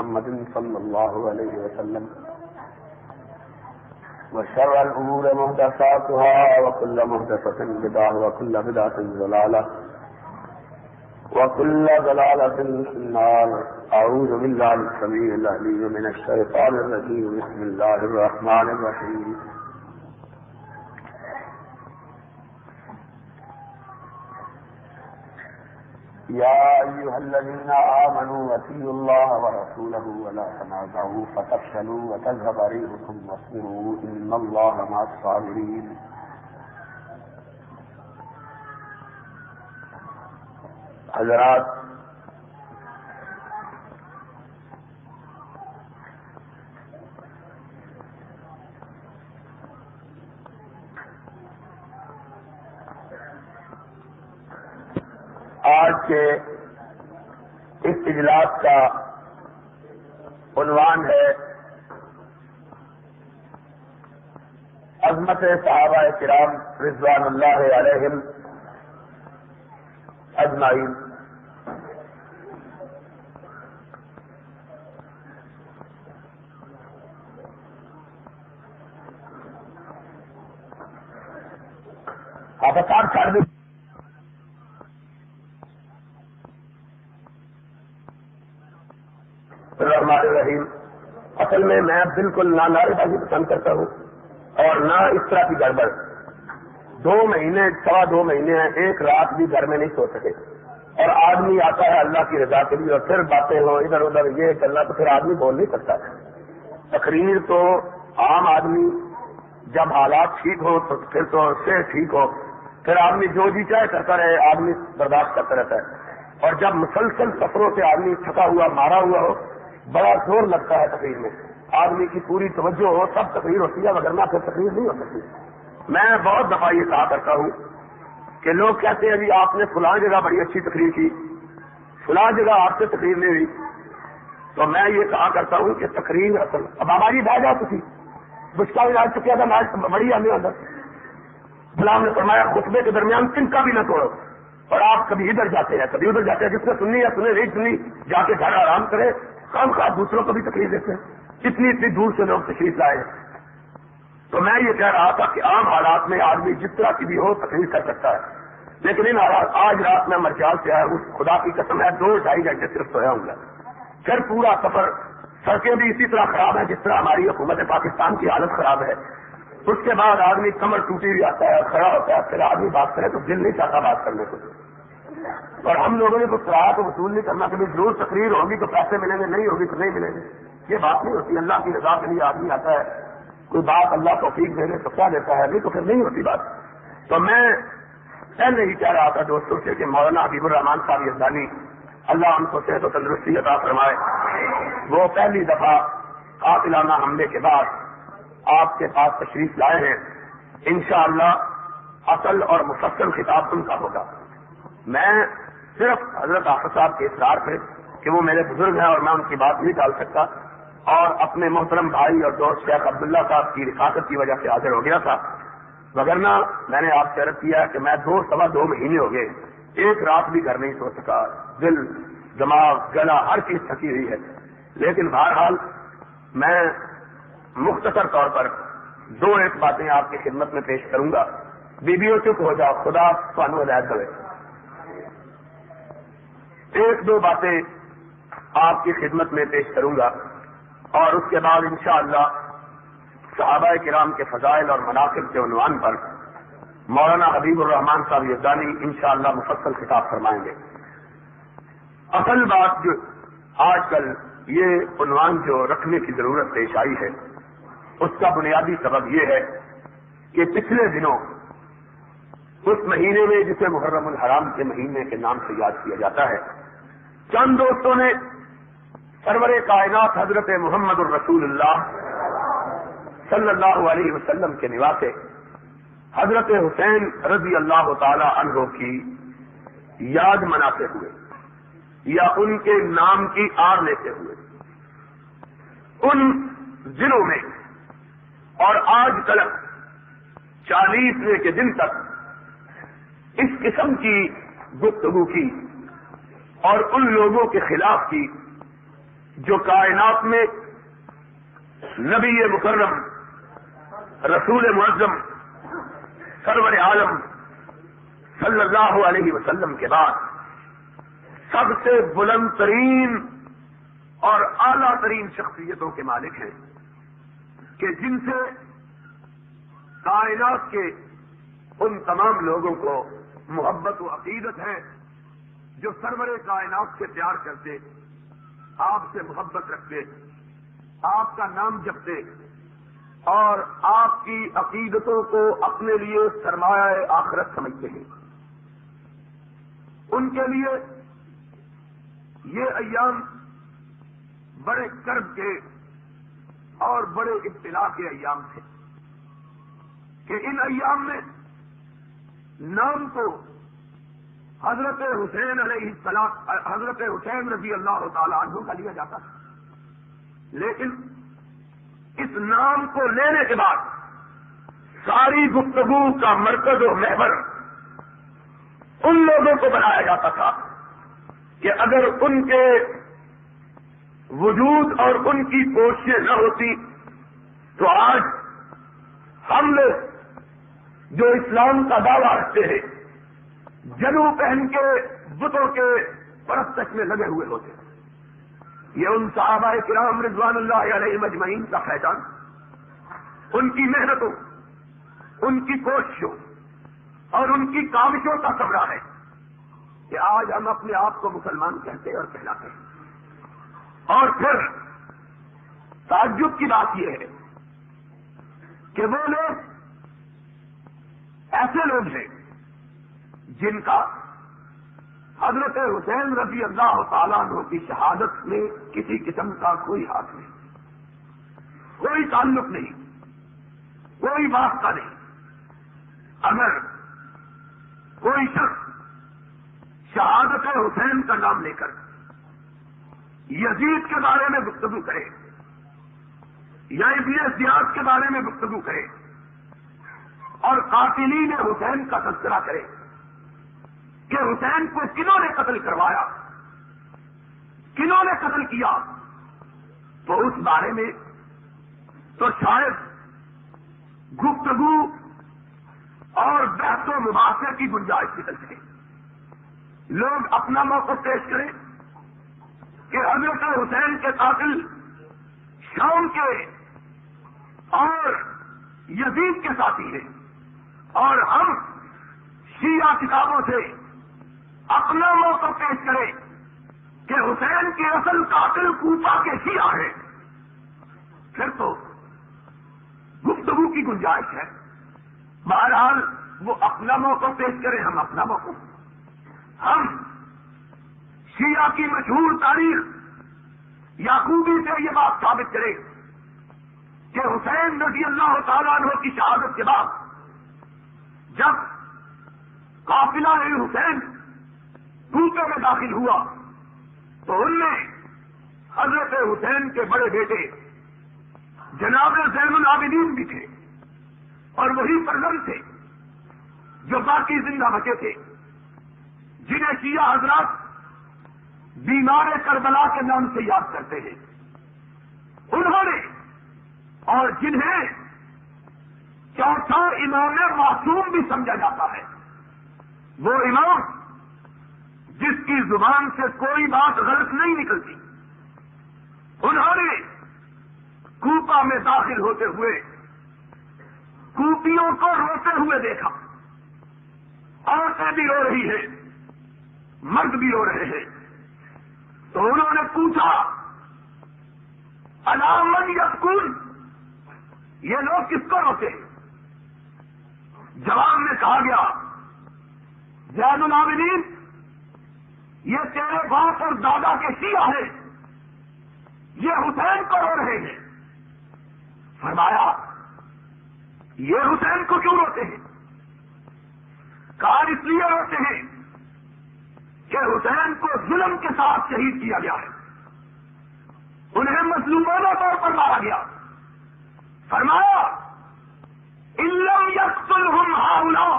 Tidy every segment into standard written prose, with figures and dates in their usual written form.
محمد صلى الله عليه وسلم وشر الأمور محدثاتها وكل محدثة بدعة وكل بدعة ضلالة وكل ضلالة في النار. أعوذ بالله السميع العليم من الشيطان الرجيم. بسم الله الرحمن الرحيم. يا أيها الذين آمنوا أطيعوا الله ورسوله ولا تنازعوا فتفشلوا وتذهب ريحكم واصبروا إن الله مع الصابرين. حضرات، آج کے اس اجلاس کا عنوان ہے عظمت صحابہ کرام رضوان اللہ علیہم اجمعین. آپ بتا چھاڑ دیں. الرحمن الرحیم. اصل میں بالکل نہ نعرے بازی پسند کرتا ہوں اور نہ اس طرح کی گڑبڑ. 2 مہینے 2.25 مہینے ہیں، ایک رات بھی گھر میں نہیں سو سکے اور آدمی آتا ہے اللہ کی رضا کے لیے اور پھر باتیں ہوں ادھر ادھر یہ چلنا تو پھر آدمی بول نہیں سکتا. تقریر تو عام آدمی جب حالات ٹھیک ہو تو پھر تو سے ٹھیک ہو، پھر آدمی جو جی چاہے کرتا رہے، آدمی برداشت کرتا رہتا ہے. اور جب مسلسل سفروں سے آدمی تھکا ہوا مارا ہوا ہو بڑا زور لگتا ہے تقریر میں. آدمی کی پوری توجہ ہو تب تقریر ہوتی ہے، وگرنہ پھر تقریر نہیں ہو سکتی. میں بہت دفعہ یہ کہا کرتا ہوں کہ لوگ کہتے ہیں جی آپ نے فلاں جگہ بڑی اچھی تقریر کی، فلاں جگہ آپ سے تقریر نہیں ہوئی. تو میں یہ کہا کرتا ہوں کہ تقریر اصل اب ہماری بہ جاتی تھی بچکا بھی لاج چکیا تھا میں بڑی آنے اندر. غلام نے فرمایا خطبے کے درمیان تنکا بھی نہ توڑو. اور آپ کبھی ادھر جاتے ہیں کبھی ادھر جاتے ہیں، جس نے سننی یا سنے نہیں سنی جا کے گھر آرام کرے. کام خواہ دوسروں کو بھی تکلیف دیتے ہیں، اتنی دور سے لوگ تشریف لائے. تو میں یہ کہہ رہا تھا کہ عام حالات میں آدمی جس طرح کی بھی ہو تقریر کر سکتا ہے، لیکن ان حالات آج رات میں مرچال سے آیا ہوں، خدا کی قسم ہے 2-2.5 گھنٹے صرف سویا ہوں گا. پھر پورا سفر، سڑکیں بھی اسی طرح خراب ہیں جس طرح ہماری حکومت پاکستان کی حالت خراب ہے. اس کے بعد آدمی کمر ٹوٹی ہوئی آتا ہے، کھڑا ہوتا ہے، پھر آدمی بات کرے تو دل نہیں چاہتا بات کرنے کو. اور ہم لوگوں نے کچھ کرایا تو وصول نہیں کرنا کہ ضرور تقریر ہوگی تو پیسے ملیں گے، نہیں ہوگی تو نہیں ملیں گے. یہ بات نہیں ہوتی. اللہ کی رضا کے لیے آدمی آتا ہے، کوئی بات اللہ توفیق دے دے تو کیا دیتا ہے، نہیں تو پھر نہیں ہوتی بات. تو میں پہلے ہی کہہ رہا تھا دوستوں سے کہ مولانا حبیب الرحمان صاحب یزدانی اللہ ان کو صحت و تندرستی عطا فرمائے، وہ پہلی دفعہ قاتلانہ حملے کے بعد آپ کے پاس تشریف لائے ہیں. انشاءاللہ اصل اور مفصل خطاب ان کا ہوگا. میں صرف حضرت حافظ صاحب کے اصرار پہ کہ وہ میرے بزرگ ہیں اور میں ان کی بات نہیں ڈال سکتا، اور اپنے محترم بھائی اور دوست شیخ عبداللہ صاحب کی رفاقت کی وجہ سے حاضر ہو گیا تھا. وگرنہ میں نے آپ سے عرض کیا کہ میں 2-2.25 مہینے ہو گئے ایک رات بھی گھر نہیں سو سکا. دل دماغ گلا ہر چیز تھکی ہوئی ہے. لیکن بہرحال میں مختصر طور پر 2-1 باتیں آپ کی خدمت میں پیش کروں گا. بیبیوں چپ ہو جاؤ، خدا تمہیں ہدایت کرے. 1-2 باتیں آپ کی خدمت میں پیش کروں گا اور اس کے بعد انشاءاللہ صحابہ کرام کے فضائل اور مناقب کے عنوان پر مولانا حبیب الرحمان صاحب یزدانی انشاءاللہ مفصل خطاب فرمائیں گے. اصل بات جو آج کل یہ عنوان جو رکھنے کی ضرورت پیش آئی ہے اس کا بنیادی سبب یہ ہے کہ پچھلے دنوں اس مہینے میں جسے محرم الحرام کے مہینے کے نام سے یاد کیا جاتا ہے، چند دوستوں نے سرور کائنات حضرت محمد الرسول اللہ صلی اللہ علیہ وسلم کے نواسے حضرت حسین رضی اللہ تعالی عنہ کی یاد مناتے ہوئے یا ان کے نام کی آڑ لیتے ہوئے ان دنوں میں اور آج تلک 40ویں کے دن تک اس قسم کی گفتگو کی اور ان لوگوں کے خلاف کی جو کائنات میں نبی مکرم رسول معظم سرور عالم صلی اللہ علیہ وسلم کے بعد سب سے بلند ترین اور اعلیٰ ترین شخصیتوں کے مالک ہیں کہ جن سے کائنات کے ان تمام لوگوں کو محبت و عقیدت ہے جو سرور کائنات سے پیار کرتے، آپ سے محبت رکھتے، آپ کا نام جپتے اور آپ کی عقیدتوں کو اپنے لیے سرمایہ آخرت سمجھتے ہیں. ان کے لیے یہ ایام بڑے کرب کے اور بڑے ابتلا کے ایام تھے کہ ان ایام میں نام کو حضرت حسین علیہ السلام، حضرت حسین رضی اللہ تعالی عنہ کا لیا جاتا تھا، لیکن اس نام کو لینے کے بعد ساری گفتگو کا مرکز و محور ان لوگوں کو بنایا جاتا تھا کہ اگر ان کے وجود اور ان کی کوششیں نہ ہوتی تو آج ہم لوگ جو اسلام کا دعویٰ رکھتے ہیں جنو پہن کے بتوں کے پرستش میں لگے ہوئے ہوتے. یہ ان صحابہ کرام رضوان اللہ علیہ مجمعین کا فیضان، ان کی محنتوں، ان کی کوششوں اور ان کی کاوشوں کا ثمرہ ہے کہ آج ہم اپنے آپ کو مسلمان کہتے اور کہلاتے ہیں. اور پھر تعجب کی بات یہ ہے کہ وہ لوگ ایسے لوگ ہیں جن کا حضرت حسین رضی اللہ تعالیٰ عنہ کی شہادت میں کسی قسم کا کوئی ہاتھ نہیں، کوئی تعلق نہیں، کوئی واسطہ نہیں. اگر کوئی شخص شہادت حسین کا نام لے کر یزید کے بارے میں گفتگو کرے یا ابن زیاد کے بارے میں گفتگو کرے اور قاتلین حسین کا تذکرہ کرے کہ حسین کو کنہوں نے قتل کروایا، کنہوں نے قتل کیا، تو اس بارے میں تو شاید گفتگو اور بحث و مباحثے کی گنجائش نکل سکے. لوگ اپنا موقف پیش کریں کہ حضرت حسین کے قاتل شام کے اور یزید کے ساتھی ہیں، اور ہم شیعہ کتابوں سے اپنا موقف پیش کریں کہ حسین کے اصل قاتل کوفہ کے شیعہ ہیں، پھر تو گفتگو کی گنجائش ہے. بہرحال وہ اپنا موقف پیش کریں، ہم اپنا موقف. ہم شیعہ کی مشہور تاریخ یعقوبی سے یہ بات ثابت کریں کہ حسین رضی اللہ تعالیٰ عنہ کی شہادت کے بعد جب قافلہ حسین کوفے میں داخل ہوا تو ان میں حضرت حسین کے بڑے بیٹے جناب زین العابدین بھی تھے اور وہی فرزند تھے جو باقی زندہ بچے تھے، جنہیں شیعہ حضرات بیمار کربلا کے نام سے یاد کرتے ہیں. انہوں نے اور جنہیں چوتھا امام معصوم بھی سمجھا جاتا ہے، وہ امام جس کی زبان سے کوئی بات غلط نہیں نکلتی، انہوں نے کوفہ میں داخل ہوتے ہوئے کوفیوں کو روتے ہوئے دیکھا. عورتیں بھی رو رہی ہیں، مرد بھی رو رہے ہیں. تو انہوں نے پوچھا علامن یسکون، یہ لوگ کس کو روتے ہیں؟ جواب میں کہا گیا زین العابدین یہ تیرے باپ اور دادا کے شیعہ ہیں، یہ حسین کو رو رہے ہیں. فرمایا یہ حسین کو کیوں روتے ہیں؟ کہا اس لیے روتے ہیں کہ حسین کو ظلم کے ساتھ شہید کیا گیا ہے، انہیں مظلومانہ طور پر مارا گیا. فرمایا ان لم یقتلہم ہؤلاء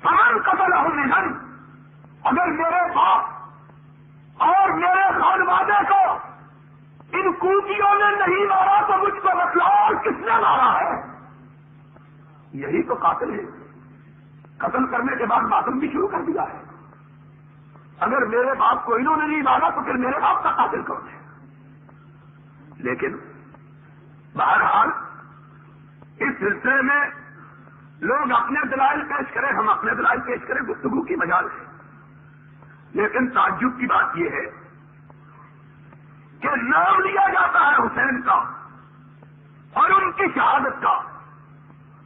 فمن قتلہم منہم، اگر میرے باپ اور میرے خانوادے کو کوکیوں نے نہیں مارا تو مجھ کو بتلاؤ اور کس نے مارا ہے؟ یہی تو قاتل ہے. قتل کرنے کے بعد ماتم بھی شروع کر دیا ہے. اگر میرے باپ کو انہوں نے نہیں مارا تو پھر میرے باپ کا قاتل کون ہے؟ لیکن بہرحال اس سلسلے میں لوگ اپنے دلائل پیش کریں، ہم اپنے دلائل پیش کریں، گفتگو کی مجال ہے. لیکن تعجب کی بات یہ ہے کہ نام لیا جاتا ہے حسین کا اور ان کی شہادت کا،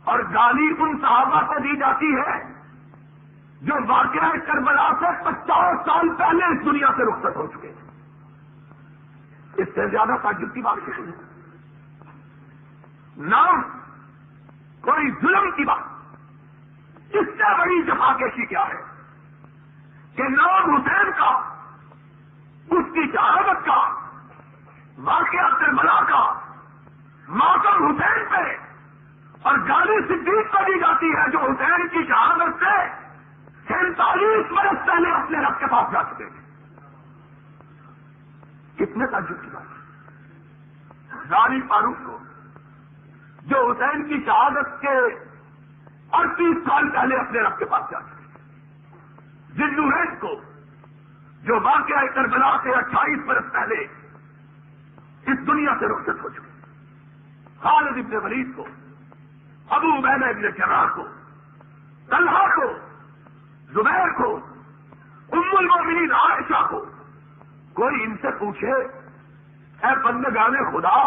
اور گالی ان صحابہ کو دی جاتی ہے جو واقعہ کربلا سے 50 سال پہلے اس دنیا سے رخصت ہو چکے ہیں. اس سے زیادہ تعجب کی بات نہیں ہے. نام کوئی ظلم کی بات، اس سے بڑی جفاکشی کیا ہے کہ نام حسین کا، اس کی شہادت کا، واقعہ کربلا کا، ماتم حسین پہ، اور گالی صدیق کو دی جاتی ہے جو حسین کی شہادت سے 47 برس پہلے اپنے رب کے پاس جا چکے ہیں. کتنے تعجب کی بات ہے. غازی فاروق کو جو حسین کی شہادت کے 38 سال پہلے اپنے رب کے پاس جا چکے ہیں. ذی النورین کو جو واقعہ کربلا سے 28 برس پہلے اس دنیا سے رخصت ہو چکے ہیں. خالد ابن ولید کو، ابو عبیدہ ابن جراح کو، طلحہ کو، زبیر کو، ام المؤمنین عائشہ کو. کوئی ان سے پوچھے اے بندگان خدا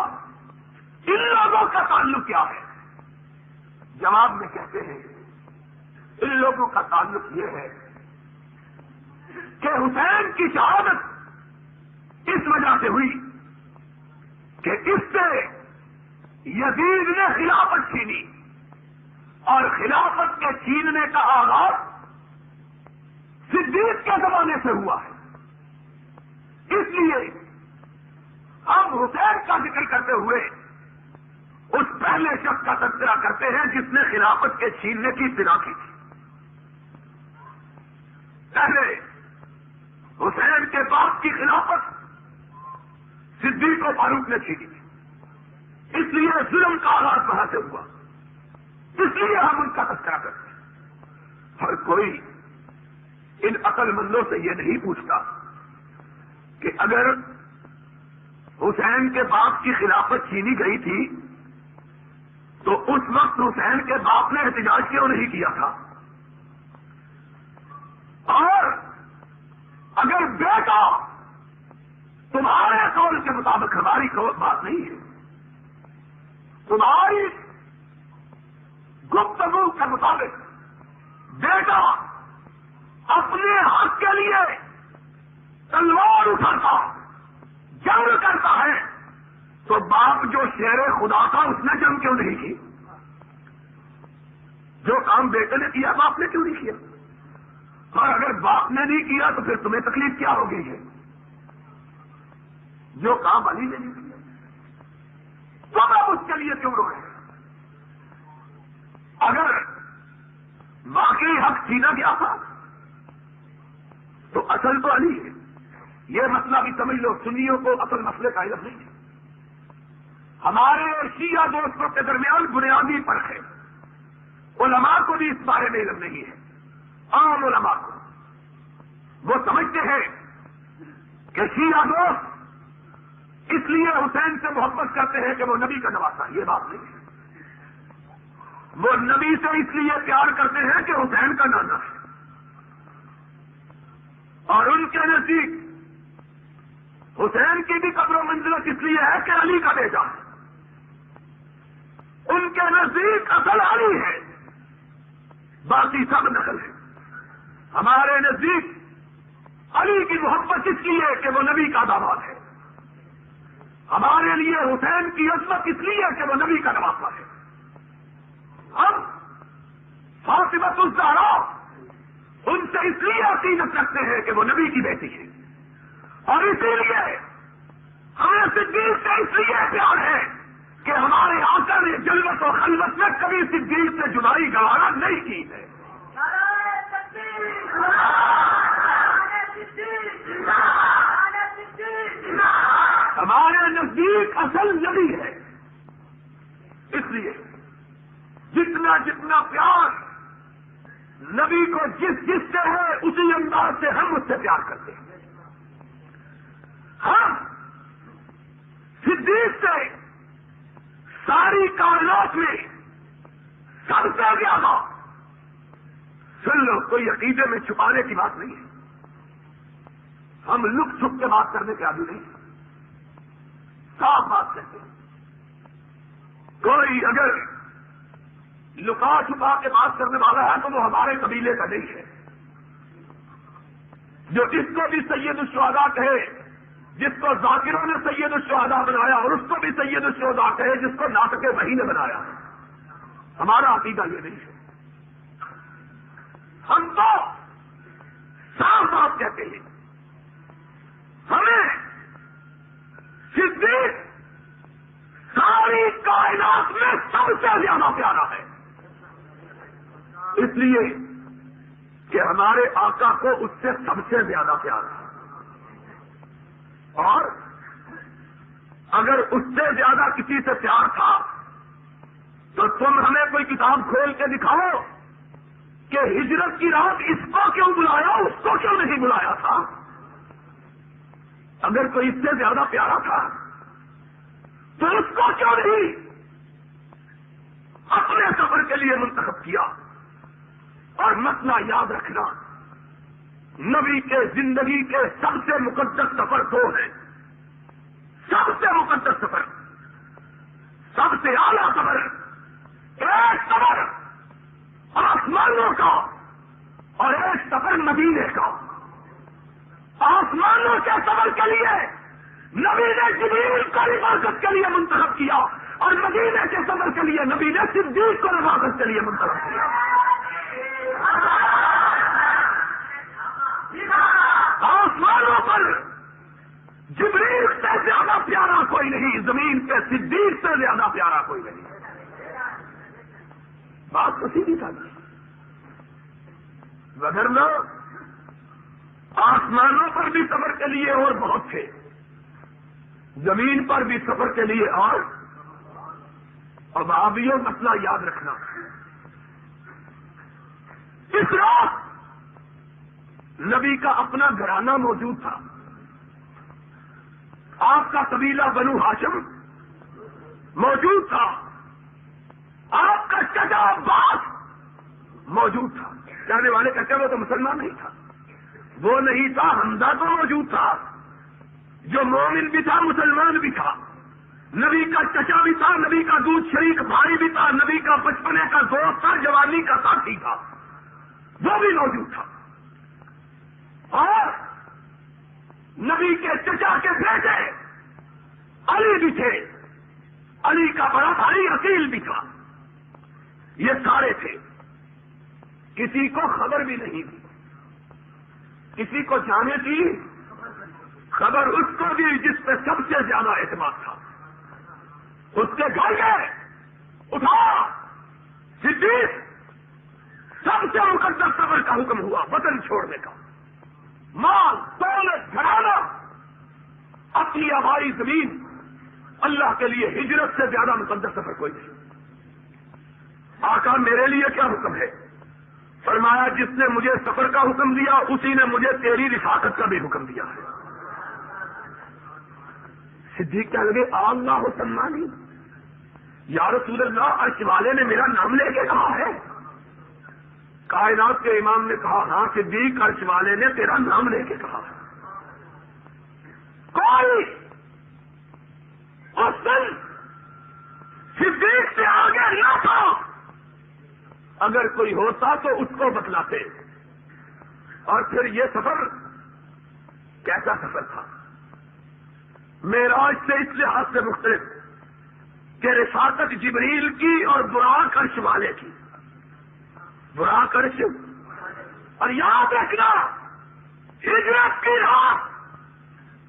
ان لوگوں کا تعلق کیا ہے؟ جواب میں کہتے ہیں ان لوگوں کا تعلق یہ ہے کہ حسین کی شہادت اس وجہ سے ہوئی کہ اس سے یزید نے خلافت چھینی، اور خلافت کے چھیننے کا آغاز صدیق کے زمانے سے ہوا ہے. اس لیے ہم حسین کا ذکر کرتے ہوئے اس پہلے شخص کا تذکرہ کرتے ہیں جس نے خلافت کے چھیننے کی ابتدا کی تھی. پہلے حسین کے باپ کی خلافت صدیق و فاروق نے چھینی تھی، اس لیے ظلم کا آغاز وہاں سے ہوا. اس لیے ہم ان کا تذکرہ کرتے ہیں. اور کوئی ان عقل مندوں سے یہ نہیں پوچھتا کہ اگر حسین کے باپ کی خلافت چھینی گئی تھی تو اس وقت حسین کے باپ نے احتجاج کیوں نہیں کیا تھا؟ اور اگر بیٹا تمہارے قول کے مطابق، ہماری بات نہیں ہے، تمہاری گفتگو کے مطابق بیٹا اپنے حق کے لیے تلوار اٹھاتا، جنگ کرتا ہے، تو باپ جو شیر خدا تھا اس نے جنگ کیوں نہیں کی؟ جو کام بیٹے نے کیا باپ نے کیوں نہیں کیا؟ اور اگر باپ نے نہیں کیا تو پھر تمہیں تکلیف کیا ہو گئی ہے؟ جو کام علی نے نہیں کیا تو آپ اس کے لیے کیوں رو رہے ہیں؟ اگر واقعی حق چھینا گیا تھا تو اصل تو علی ہے. یہ مسئلہ بھی سمجھ لو، سنیوں کو اصل مسئلے کا علم نہیں ہے. ہمارے اور شیعہ دوستوں کے درمیان بنیادی فرق ہے. علماء کو بھی اس بارے میں علم نہیں ہے. عام علماء کو وہ سمجھتے ہیں کہ شیعہ دوست اس لیے حسین سے محبت کرتے ہیں کہ وہ نبی کا نواسا. یہ بات نہیں ہے. وہ نبی سے اس لیے پیار کرتے ہیں کہ حسین کا نانا ہے، اور ان کے نزدیک حسین کی بھی قدر و منزلت اس لیے ہے کہ علی کا بیٹا ہے. ان کے نزدیک اصل علی ہے، باقی سب نقل ہے. ہمارے نزدیک علی کی محبت اس لیے کہ وہ نبی کا داماد ہے. ہمارے لیے حسین کی عظمت اس لیے کہ وہ نبی کا نواسا ہے. ہم فاطمہ الزہرا ان سے اس لیے عقیدت رکھتے ہیں کہ وہ نبی کی بیٹی ہے، اور اسی لیے ہمیں صدیق سے اس لیے پیار ہے کہ ہمارے آقا نے جلوت و خلوت میں کبھی صدیق سے جدائی گوارا نہیں کی ہے. ہمارے نزدیک اصل نبی ہے. اس لیے جتنا جتنا پیار نبی کو جس سے ہے اسی انداز سے ہم اس سے پیار کرتے ہیں. ہم صدیق سے ساری کائنات میں سب سے زیادہ، سن لو، کوئی عقیدے میں چھپانے کی بات نہیں ہے. ہم لک چھپ کے بات کرنے کے عادی نہیں، صاف بات کرتے ہیں. کوئی اگر لکا چھپا کے بات کرنے والا ہے تو وہ ہمارے قبیلے کا نہیں ہے. جو جس کو بھی سید الشہداء کہے، جس کو ذاکروں نے سید الشہداء بنایا، اور اس کو بھی سید الشہداء کہے جس کو ناطق وحی نے بنایا. ہمارا عقیدہ یہ نہیں ہے. ہم تو صاف بات کہتے ہیں، ہمیں صدیق ساری کائنات میں سب سے زیادہ پیارا ہے. اس لیے کہ ہمارے آقا کو اس سے سب سے زیادہ پیار ہے. اور اگر اس سے زیادہ کسی سے پیار تھا تو تم ہمیں کوئی کتاب کھول کے دکھاؤ کہ ہجرت کی رات اس کو کیوں بلایا، اس کو کیوں نہیں بلایا تھا. اگر کوئی اس سے زیادہ پیارا تھا تو اس کو کیوں نہیں اپنے سفر کے لیے منتخب کیا. اور مسئلہ یاد رکھنا، نبی کے زندگی کے سب سے مقدس سفر دو ہیں. سب سے مقدس سفر، سب سے اعلیٰ سفر، ایک سفر آسمانوں کا اور ایک سفر مدینے کا. آسمانوں کے سفر کے لیے نبی نے جبریل کو عبادت کے لیے منتخب کیا، اور مدینے کے سفر کے لیے نبی نے صدیق کو عبادت کے لیے منتخب کیا. آسمانوں پر جبریل سے زیادہ پیارا کوئی نہیں، زمین پہ صدیق سے زیادہ پیارا کوئی نہیں. بات تو سیدھی تھا. وگرنہ آسمانوں پر بھی سفر کے لیے اور بہت تھے، زمین پر بھی سفر کے لیے اور اب آبیوں مسئلہ یاد رکھنا. اس رات نبی کا اپنا گھرانہ موجود تھا. آپ کا قبیلہ بنو ہاشم موجود تھا. آپ کا چچا عباس موجود تھا. کہنے والے کہتے وہ تو مسلمان نہیں تھا، وہ نہیں تھا. حمزہ تو موجود تھا جو مومن بھی تھا، مسلمان بھی تھا. نبی کا چچا بھی تھا، نبی کا دودھ شریک بھائی بھی تھا، نبی کا بچپنے کا دوست تھا، جوانی کا ساتھی تھا، وہ بھی موجود تھا. اور نبی کے چچا کے بیٹے علی بھی تھے، علی کا بڑا بھائی عقیل بھی تھا. یہ سارے تھے. کسی کو خبر بھی نہیں تھی. کسی کو جانے کی خبر اس کو بھی جس پہ سب سے زیادہ اعتماد تھا. اس کے گھر گئے، اٹھا صدیق، سب سے مقدس سفر کا حکم ہوا، وطن چھوڑنے کا. مال دولت گھرانہ، اپنی آبائی زمین، اللہ کے لیے ہجرت سے زیادہ مقدس سفر کوئی نہیں. آقا میرے لیے کیا حکم ہے؟ فرمایا جس نے مجھے سفر کا حکم دیا اسی نے مجھے تیری رفاقت کا بھی حکم دیا ہے. صدیق کیا لگے اللہ سمانی، یا رسول اللہ عرش والے نے میرا نام لے کے کہا ہے. کائنات کے امام نے کہا ہاں صدیق عرش والے نے تیرا نام لے کے کہا ہے. کوئی اس دن صدیق سے آگے نہ تھا. اگر کوئی ہوتا تو اس کو بتلاتے. اور پھر یہ سفر کیسا سفر تھا؟ معراج سے اس لحاظ سے مختلف کہ رفاقت جبریل کی اور براق عرش والے کی. براق عرش. اور یاد رکھنا ہجرت کی رات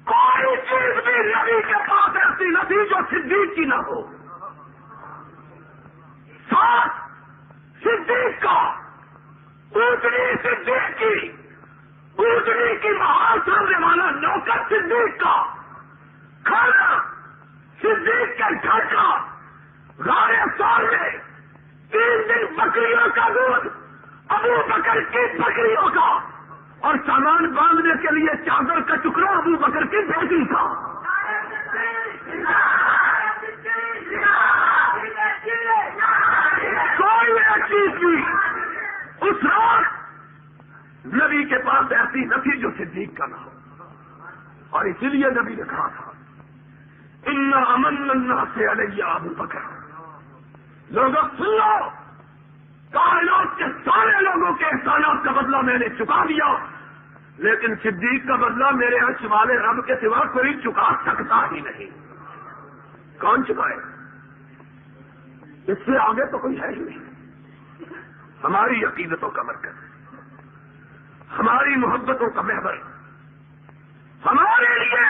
کوئی چیز بھی نبی کے پاس ایسی نہ تھی جو صدیق کی نہ ہو. ساتھ صدیق کا، اونٹنی صدیق کی، اونٹنی کی مہار سامنے والا نوکر صدیق کا، کھانا صدیق کے گھر کا غار ثور میں 3 دن بکریوں کا دودھ ابو بکر کی بکریوں کا، اور سامان باندھنے کے لیے چادر کا ٹکڑا ابو بکر کی بیٹی کا۔ کوئی ایک چیز کی اس رات نبی کے پاس ایسی نہ تھی جو صدیق کا نہ ہو، اور اسی لیے نبی نے کہا تھا انا امن الناس علی ابو بکر۔ لوگوں سن لو، کائنات کے سارے لوگوں کے احسانات کا بدلہ میں نے چکا دیا، لیکن صدیق کا بدلہ میرے عرش والے رب کے سوا کوئی چکا سکتا ہی نہیں۔ کون چکائے؟ اس سے آگے تو کوئی ہے ہی نہیں۔ ہماری عقیدتوں کا مرکز، ہماری محبتوں کا محور، ہمارے لیے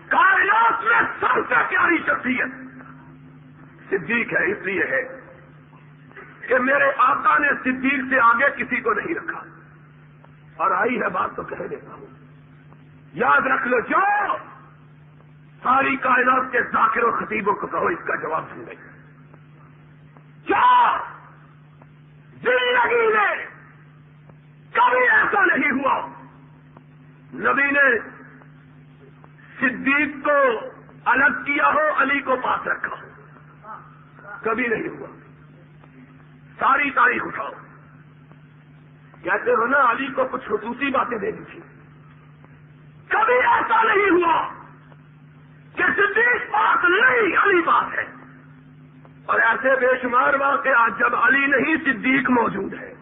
کائنات میں سب سے پیاری شخصیت صدیق ہے۔ اس لیے ہے کہ میرے آقا نے صدیق سے آگے کسی کو نہیں رکھا، اور آئی ہے بات تو کہہ دیتا ہوں، یاد رکھ لو، جو ساری کائنات کے ذاکر و خطیبوں کو کہو اس کا جواب سن گئی، کیا زندگی میں کبھی ایسا نہیں ہوا نبی نے صدیق کو الگ کیا ہو، علی کو پاس رکھا ہو؟ کبھی نہیں ہوا۔ ساری تاریخ اٹھاؤ، کہتے ہو نا علی کو کچھ خصوصی باتیں دینی تھی، کبھی ایسا نہیں ہوا کہ صدیق پاس نہیں علی پاس ہے۔ اور ایسے بے شمار واقعات جب علی نہیں صدیق موجود ہے۔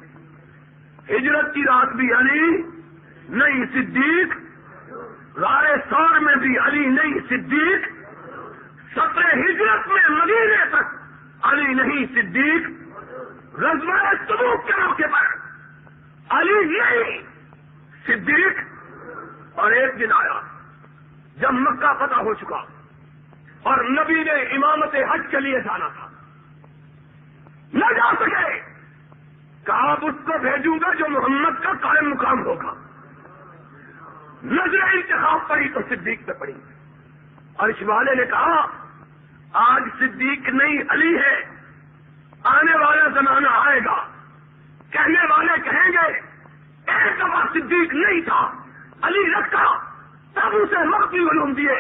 ہجرت کی رات بھی علی نہیں صدیق، غار ثور میں بھی علی نہیں صدیق، سفر ہجرت میں مدینے تک علی نہیں صدیق، غزوہ تبوک کے موقع پر علی نہیں صدیق۔ اور ایک دن آیا جب مکہ فتح ہو چکا اور نبی نے امامت حج کے لیے جانا تھا، نہ جا سکے، کہا اب اس کو بھیجوں گا جو محمد کا قائم مقام ہوگا۔ نظر انتخاب پڑی تو صدیق پہ پڑی، اور اس والے نے کہا آج صدیق نہیں علی ہے، آنے والا زمانہ آئے گا کہنے والے کہیں گے ایک دفعہ صدیق نہیں تھا علی رکھا، تب اسے مخفی علوم دیے۔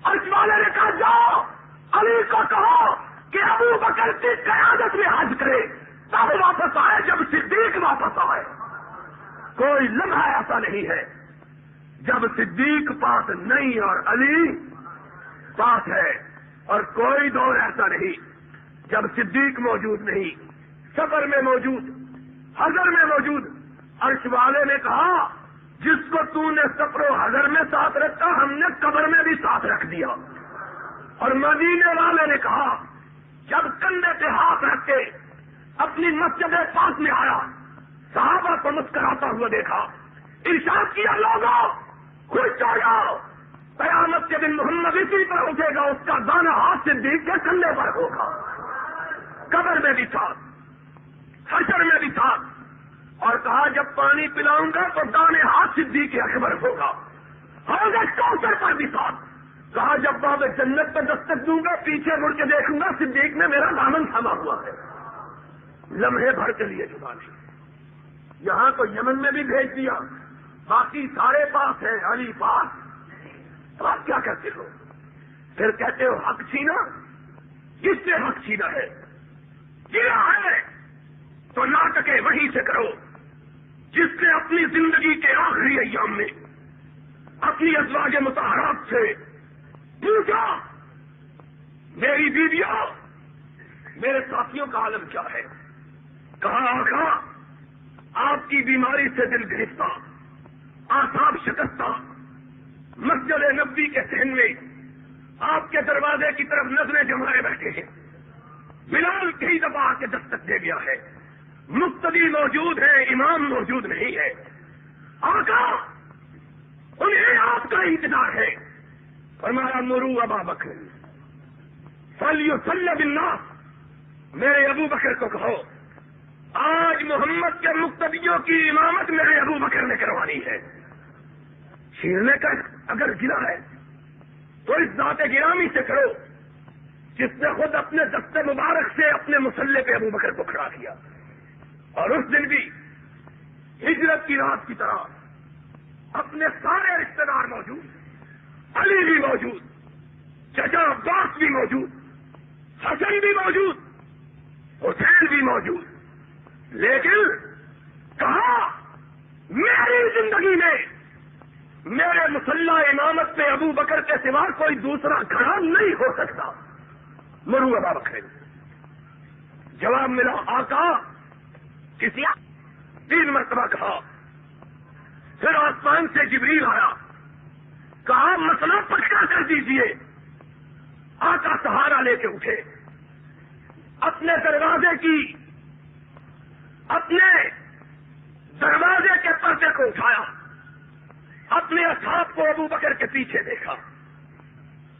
اور اس والے نے کہا جاؤ علی کو کہو کہ ابو بکر کی قیادت میں حج کرے، تب واپس آئے جب صدیق واپس آئے۔ کوئی لمحہ ایسا نہیں ہے جب صدیق پاس نہیں اور علی پاس ہے، اور کوئی دور ایسا نہیں جب صدیق موجود نہیں، سفر میں موجود، حضر میں موجود۔ عرش والے نے کہا جس کو تو نے سفر و حضر میں ساتھ رکھا ہم نے قبر میں بھی ساتھ رکھ دیا۔ اور مدینے والے نے کہا جب کندھے پہ ہاتھ رکھ کے اپنی مسجد پاک میں آیا، صحابہ کو مسکراتا ہوا دیکھا، ارشاد کیا لوگوں خوش ہو جاؤ، قیامت کے دن محمد اسی پر اٹھے گا، اس کا دانا ہاتھ صدیق کے کندھے پر ہوگا۔ قبر میں بھی تھا، حشر میں بھی تھا، اور کہا جب پانی پلاؤں گا تو دانے ہاتھ صدیق اکبر ہوگا۔ حوض کوثر پر بھی تھا، کہا جب باب جنت پر دستک دوں گا پیچھے مڑ کے دیکھوں گا صدیق نے میرا دامن تھاما ہوا ہے۔ لمحے بھر کے لیے جدا نہیں، یہاں تو یمن میں بھی بھیج دیا، باقی سارے پاس ہیں، علی پاس۔ تو آپ کیا کرتے ہو؟ پھر کہتے ہو حق چھینا، کس سے حق چھینا ہے؟ کیا ہے تو ناٹکے وہیں سے کرو جس نے اپنی زندگی کے آخری ایام میں اپنی ازواج مطہرات سے پوچھا میری بیویوں میرے ساتھیوں کا عالم کیا ہے؟ کہا آقا آپ کی بیماری سے دل گرفتہ، آساب شکستہ، مسجد نبوی کے صحن میں آپ کے دروازے کی طرف نظریں جمائے بیٹھے ہیں، بلال کئی دفعہ آ کے دستک دے گیا ہے، مقتدی موجود ہے، امام موجود نہیں ہے، آقا انہیں آپ کا انتظار ہے۔ فرمایا مرو ابا بکر فلیصلی بالناس، میرے ابو بکر کو کہو آج محمد کے مقتدیوں کی امامت میرے ابو بکر نے کروانی ہے۔ چھیڑنے کا اگر گرا ہے تو اس ذات گرامی سے کھڑو جس نے خود اپنے دست مبارک سے اپنے مسلح پہ ابو بکر کو کھڑا کیا، اور اس دن بھی ہجرت کی رات کی طرح اپنے سارے رشتے دار موجود، علی بھی موجود، چچا عباس بھی موجود، حسن بھی موجود، حسین بھی موجود، لیکن کہا میری زندگی میں میرے مسلح امامت پہ ابو بکر کے سوا کوئی دوسرا کھڑا نہیں ہو سکتا، مرو ابا بکر۔ جواب ملا آقا کسی 3 مرتبہ کہا، پھر آسمان سے جبریل آیا، کہا مسئلہ پکا کر دیجئے۔ آقا سہارا لے کے اٹھے، اپنے دروازے کے پردے کو اٹھایا، اپنے اصحاب کو ابو بکر کے پیچھے دیکھا،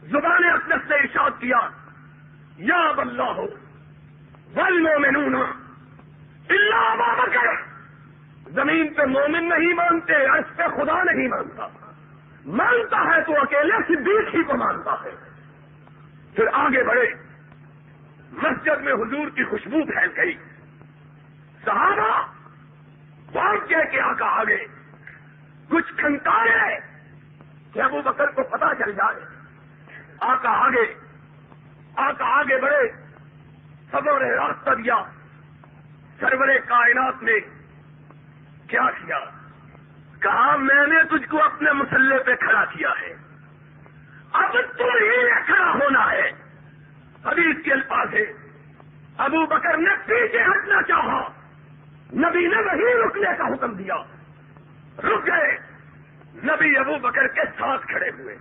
زبان اقدس سے ارشاد کیا، یا اللہ والمومنون الا ابا بکر۔ زمین پہ مومن نہیں مانتے، عرش پہ خدا نہیں مانتا، مانتا ہے تو اکیلے صدیق ہی کو مانتا ہے۔ پھر آگے بڑھے، مسجد میں حضور کی خوشبو پھیل گئی، صحابہ بھاگ کے آقا آگے، کچھ کھنکارے کہ ابو بکر کو پتا چل جائے۔ آقا آگے بڑھے، سبوں نے راستہ دیا۔ سرور کائنات نے کیا کیا؟ کہا میں نے تجھ کو اپنے مسلح پہ کھڑا کیا ہے، اب تم ہی کھڑا ہونا ہے۔ حدیث کے الفاظ ہے، ابو بکر نے پیچھے ہٹنا چاہا، نبی نے وہیں رکنے کا حکم دیا، رک گئے۔ نبی ابو بکر کے ساتھ کھڑے ہوئے۔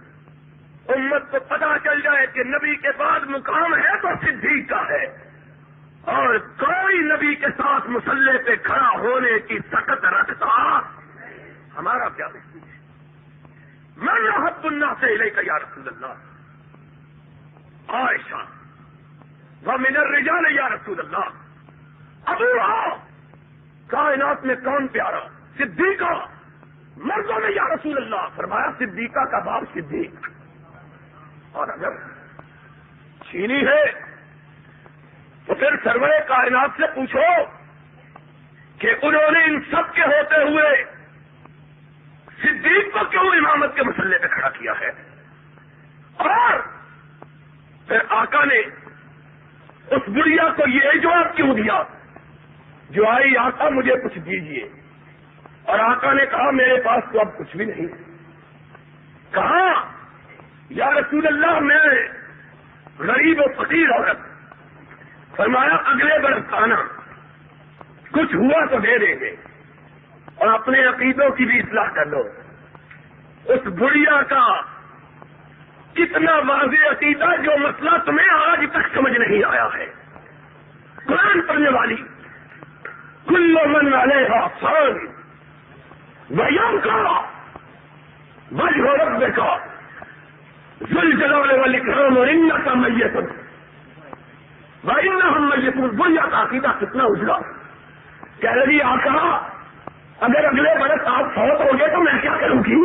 امت کو پتا چل جائے کہ نبی کے بعد مقام ہے تو صدیق کا ہے، اور کوئی نبی کے ساتھ مسلح پہ کھڑا ہونے کی سخت رکھتا، ہمارا کیا نصیب ہے؟ من احب الناس الیک یا رسول اللہ؟ عائشہ، ومن الرجال یا رسول اللہ؟ ابو کائنات میں کون پیارا؟ صدیقہ۔ مردوں میں یا رسول اللہ؟ فرمایا صدیقہ کا باپ صدیق۔ اور اگر چھینی ہے تو پھر سرور کائنات سے پوچھو کہ انہوں نے ان سب کے ہوتے ہوئے صدیق کو کیوں امامت کے مسلح پہ کھڑا کیا ہے؟ اور پھر آقا نے اس بڑھیا کو یہ جواب کیوں دیا جو آئی، آقا مجھے کچھ دیجیے، اور آقا نے کہا میرے پاس تو اب کچھ بھی نہیں۔ کہا یا رسول اللہ میں غریب و فقیر عورت۔ فرمایا اگلے برس آنا، کچھ ہوا تو دے دیں گے، اور اپنے عقیدوں کی بھی اصلاح کر لو۔ اس بڑھیا کا کتنا واضح عقیدہ جو مسئلہ تمہیں آج تک سمجھ نہیں آیا ہے۔ قرآن پڑھنے والی، کل من علیہا فان ویبقی وجہ ربک ذو الجلال والاکرام انک میت وانہم میتون۔ بڑھیا کا عقیدہ کتنا اجلا، کہہ رہی آقا اگر اگلے برس آپ فوت ہو گئے تو میں کیا کروں گی؟